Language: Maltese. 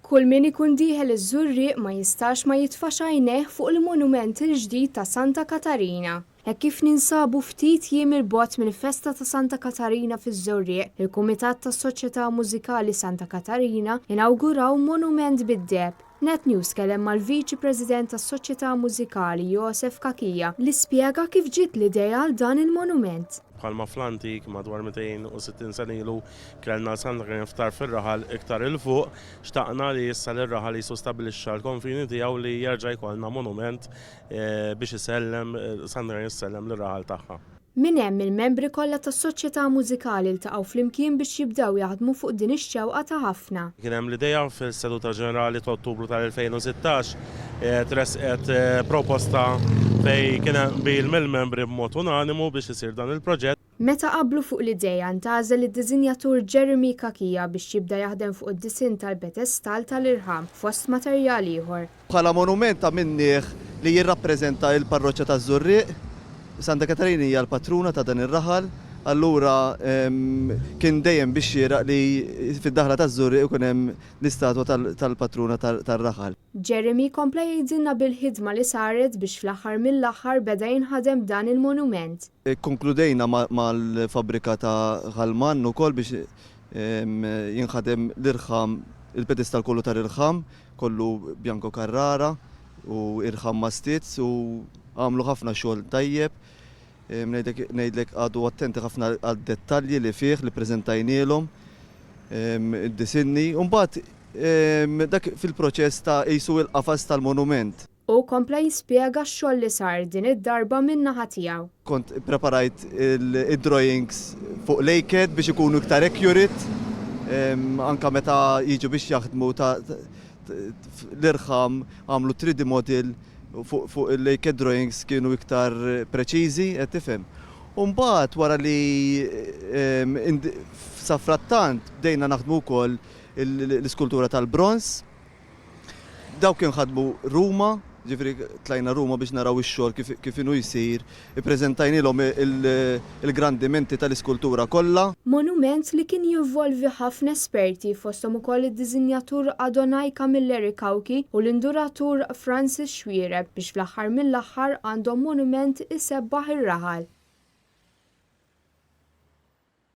Kull min ikun dieħel iż-żurriq ma jistax ma jitfax għajnejh fuq il-monument il-ġdid ta' Santa Katarina. Hekk kif ninsabu ftit jiem il-bogħod mill-festa ta' Santa Katarina fiż-Żurriq, il-Kumitat tas-Soċjetà Mużikali Santa Katarina inawguraw monument bid-deheb. Net News kellem mal-Viċi President tas-Soċjetà Mużikali Josef Kakija li spjega kif ġiet l-idea għal dan il-monument. Bħalma fl-antik madwar 260 sena ilu kellna Santa Katarina ftar fir-raħal iktar il-fuq, xtaqna li issa l-raħal jistabilixxa l-konfini tiegħu li jerġa' jkollna monument biex isellem Santa Katarina jissellem l-raħal tagħha. Min hemm il-membri kollha tas-soċjetà mużikali ltaqgħu flimkien biex jibdew jaħdmu fuq din ix-xewqa ta' ħafna. Kien hemm l-idea fis-Seduta Ġenerali ta' Ottubru tal-2016 tresqet proposta fejn kien hemm bil mill-membri b'mod unanimu biex isir dan il-proġett. Meta qablu fuq l-idea ntażel id-diżinjatur Jeremy Kakija biex jibda jaħdem fuq id-disin tal-pedestal tal-irħam fost materjal ieħor. Bħala monument ta' minniħ li jirrappreżenta l-parroċċja taż-Żurriq, Santa Katarina hija l-patruna ta' dan ir-raħal, allura kien dejjem biex xieraq li fid-daħla taż-Żurriq ikun hemm l-istatwa tal-patruna tar-raħal. Jeremy kompla jgħidilna bil-ħidma li saret biex fl-aħħar mill-aħħar beda jinħadem dan il-monument. Konkludejna mal-fabrika ta' Ħalman ukoll biex jinħadem l-irħam, il-pedestal kollu tar-irħam, kollu Bianco Carrara u irħam mastizz u għamlu ħafna xogħol tajjeb. Ngħidlek għadu attenti ħafna għad-dettalji li fih li preżentajnielhom id-disinni u mbagħad dak fil-proċess ta' qisu l-qafas tal-monument. U kompla jispjega x-xogħol li sar din id-darba min-naħa tiegħu. Kont preparajt id-drawings fuq lejked biex ikunu iktar accurate, anke meta jiġu biex jaħdmu l-irħam għamlu 3D model fuq il-lejked drawings kienu iktar preċiżi, qed tifhem. U mbagħad wara li safrattant bdejna naħdmu wkoll l-iskultura tal-bronz. Dawk inħadmu Ruma, ġifri tlajna Ruma biex naraw ix-xogħol kif inhu jsir, ippreżentajnilhom il-grandimenti tal-iskultura kollha. Monument li kien jinvolvi ħafna esperti fosthom ukoll id-diżinjatur Adonai Camilleri Kawki u l-induratur Francis Xwiereb biex fl-aħħar mill-aħħar għandhom monument isebbaħ ir-raħal.